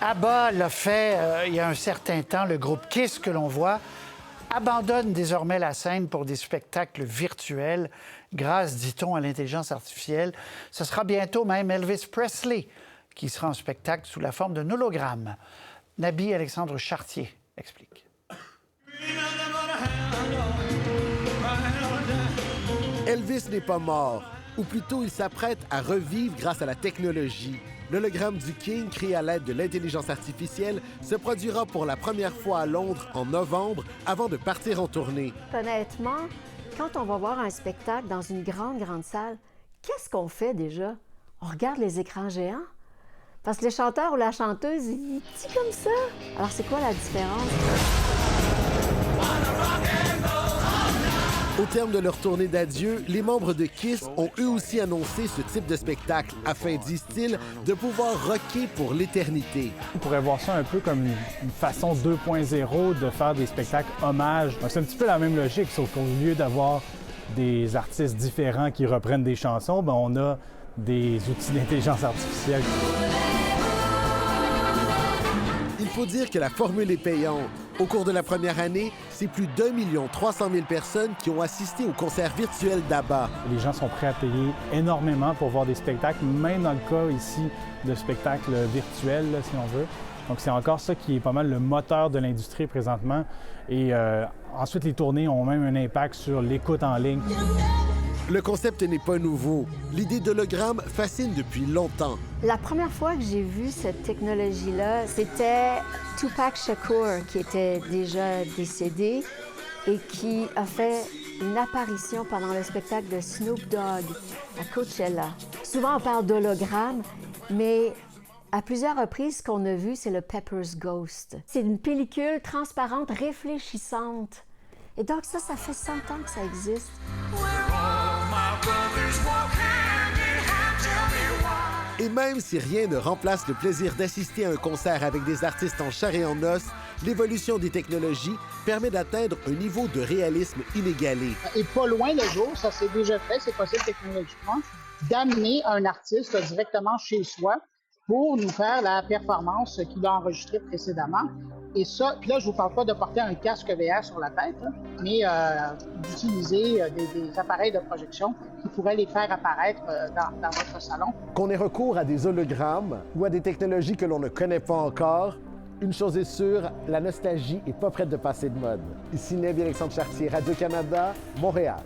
ABBA l'a fait il y a un certain temps. Le groupe Kiss, que l'on voit, abandonne désormais la scène pour des spectacles virtuels grâce, dit-on, à l'intelligence artificielle. Ce sera bientôt même Elvis Presley qui sera en spectacle sous la forme d'un hologramme. Nabi Alexandre Chartier explique. Elvis n'est pas mort, ou plutôt il s'apprête à revivre grâce à la technologie. L'hologramme du King, créé à l'aide de l'intelligence artificielle, se produira pour la première fois à Londres en novembre avant de partir en tournée. Honnêtement, quand on va voir un spectacle dans une grande salle, qu'est-ce qu'on fait déjà? On regarde les écrans géants? Parce que le chanteur ou la chanteuse, il dit comme ça. Alors, c'est quoi la différence? Au terme de leur tournée d'adieu, les membres de Kiss ont eux aussi annoncé ce type de spectacle afin, disent-ils, de pouvoir rocker pour l'éternité. On pourrait voir ça un peu comme une façon 2.0 de faire des spectacles hommages. C'est un petit peu la même logique, sauf qu'au lieu d'avoir des artistes différents qui reprennent des chansons, on a des outils d'intelligence artificielle. Il faut dire que la formule est payante. Au cours de la première année, c'est plus d'1 300 000 personnes qui ont assisté au concert virtuel d'ABBA. Les gens sont prêts à payer énormément pour voir des spectacles, même dans le cas ici de spectacles virtuels, si on veut. Donc c'est encore ça qui est pas mal le moteur de l'industrie présentement. Et ensuite, les tournées ont même un impact sur l'écoute en ligne. Le concept n'est pas nouveau. L'idée d'hologramme fascine depuis longtemps. La première fois que j'ai vu cette technologie-là, c'était Tupac Shakur, qui était déjà décédé et qui a fait une apparition pendant le spectacle de Snoop Dogg à Coachella. Souvent, on parle d'hologramme, mais à plusieurs reprises, ce qu'on a vu, c'est le Pepper's Ghost. C'est une pellicule transparente, réfléchissante. Et donc ça fait 100 ans que ça existe. Et même si rien ne remplace le plaisir d'assister à un concert avec des artistes en chair et en os, l'évolution des technologies permet d'atteindre un niveau de réalisme inégalé. Et pas loin le jour, ça s'est déjà fait, c'est possible technologiquement, d'amener un artiste directement chez soi pour nous faire la performance qu'il a enregistrée précédemment. Et ça, puis là, je vous parle pas de porter un casque VR sur la tête, mais d'utiliser des appareils de projection qui pourraient les faire apparaître dans votre salon. Qu'on ait recours à des hologrammes ou à des technologies que l'on ne connaît pas encore, une chose est sûre, la nostalgie n'est pas prête de passer de mode. Ici Nabi Alexandre Chartier, Radio-Canada, Montréal.